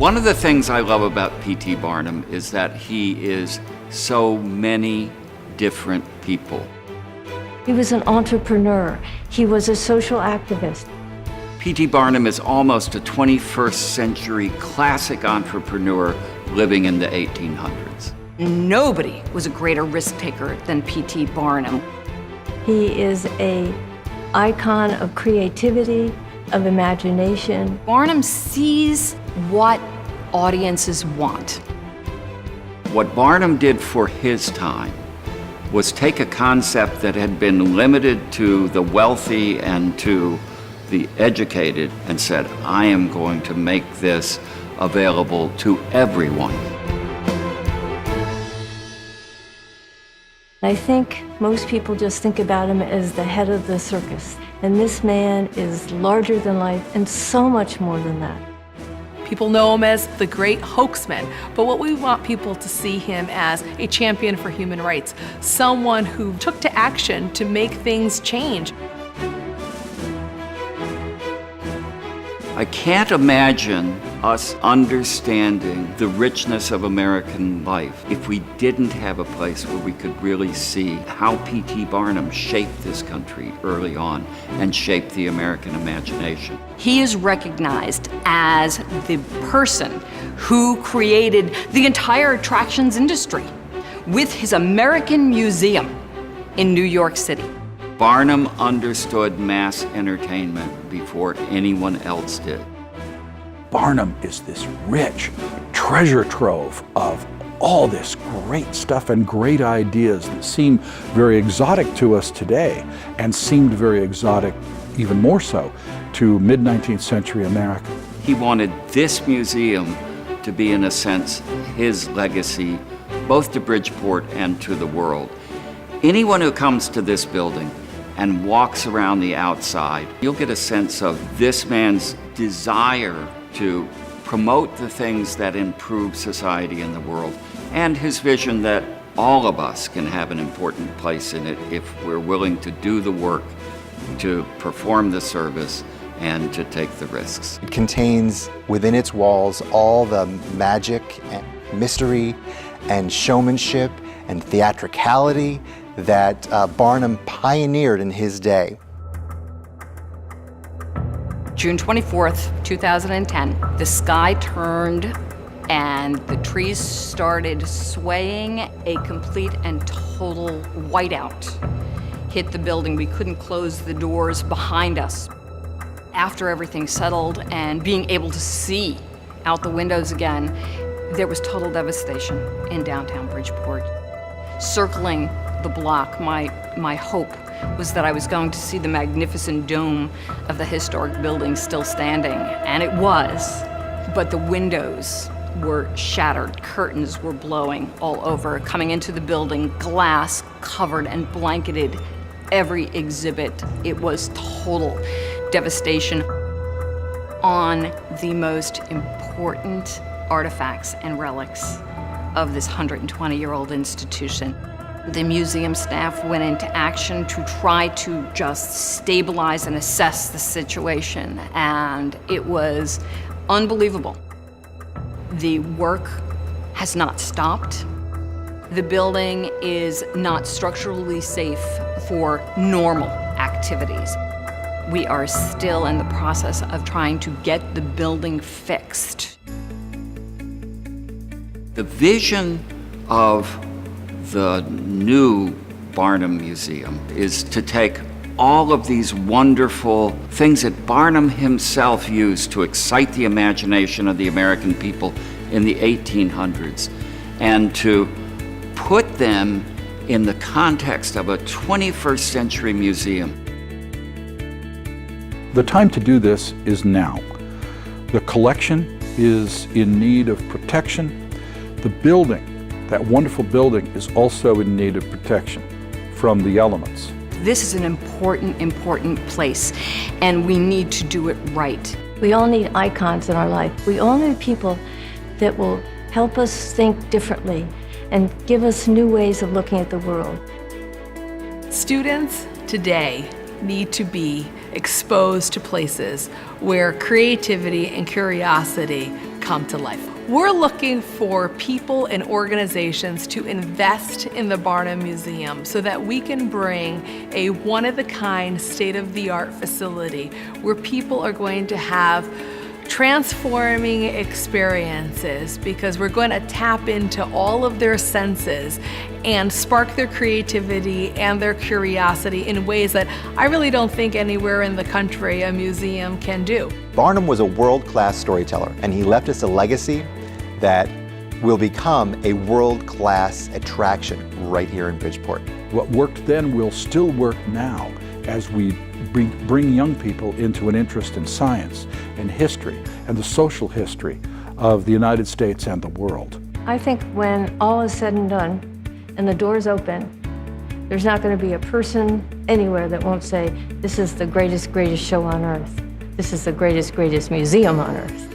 One of the things I love about P.T. Barnum is that he is so many different people. He was an entrepreneur. He was a social activist. P.T. Barnum is almost a 21st century classic entrepreneur living in the 1800s. Nobody was a greater risk taker than P.T. Barnum. He is an icon of creativity, of imagination. Barnum sees what audiences want. What Barnum did for his time was take a concept that had been limited to the wealthy and to the educated and said, I am going to make this available to everyone. I think most people just think about him as the head of the circus. And this man is larger than life and so much more than that. People know him as the great hoaxman, but what we want people to see him as a champion for human rights, someone who took to action to make things change. I can't imagine us understanding the richness of American life if we didn't have a place where we could really see how P.T. Barnum shaped this country early on and shaped the American imagination. He is recognized as the person who created the entire attractions industry with his American Museum in New York City. Barnum understood mass entertainment before anyone else did. Barnum is this rich treasure trove of all this great stuff and great ideas that seem very exotic to us today and seemed very exotic, even more so, to mid-19th century America. He wanted this museum to be, in a sense, his legacy, both to Bridgeport and to the world. Anyone who comes to this building and walks around the outside, you'll get a sense of this man's desire to promote the things that improve society and the world, and his vision that all of us can have an important place in it if we're willing to do the work, to perform the service, and to take the risks. It contains within its walls all the magic and mystery and showmanship and theatricality that Barnum pioneered in his day. June 24th, 2010, the sky turned and the trees started swaying. A complete and total whiteout hit the building. We couldn't close the doors behind us. After everything settled and being able to see out the windows again, there was total devastation in downtown Bridgeport. Circling the block, my hope was that I was going to see the magnificent dome of the historic building still standing, and it was, but the windows were shattered, curtains were blowing all over. Coming into the building, glass covered and blanketed every exhibit. It was total devastation on the most important artifacts and relics of this 120-year-old institution. The museum staff went into action to try to just stabilize and assess the situation, and it was unbelievable. The work has not stopped. The building is not structurally safe for normal activities. We are still in the process of trying to get the building fixed. The vision of the new Barnum Museum is to take all of these wonderful things that Barnum himself used to excite the imagination of the American people in the 1800s and to put them in the context of a 21st century museum. The time to do this is now. The collection is in need of protection. The building, that wonderful building, is also in need of protection from the elements. This is an important place, and we need to do it right. We all need icons in our life. We all need people that will help us think differently and give us new ways of looking at the world. Students today need to be exposed to places where creativity and curiosity come to life. We're looking for people and organizations to invest in the Barnum Museum so that we can bring a one-of-a-kind, state-of-the-art facility where people are going to have transforming experiences, because we're going to tap into all of their senses and spark their creativity and their curiosity in ways that I really don't think anywhere in the country a museum can do. Barnum was a world-class storyteller, and he left us a legacy that will become a world-class attraction right here in Bridgeport. What worked then will still work now as we bring young people into an interest in science and history and the social history of the United States and the world. I think when all is said and done and the doors open, there's not going to be a person anywhere that won't say, this is the greatest, greatest show on earth. This is the greatest, greatest museum on earth.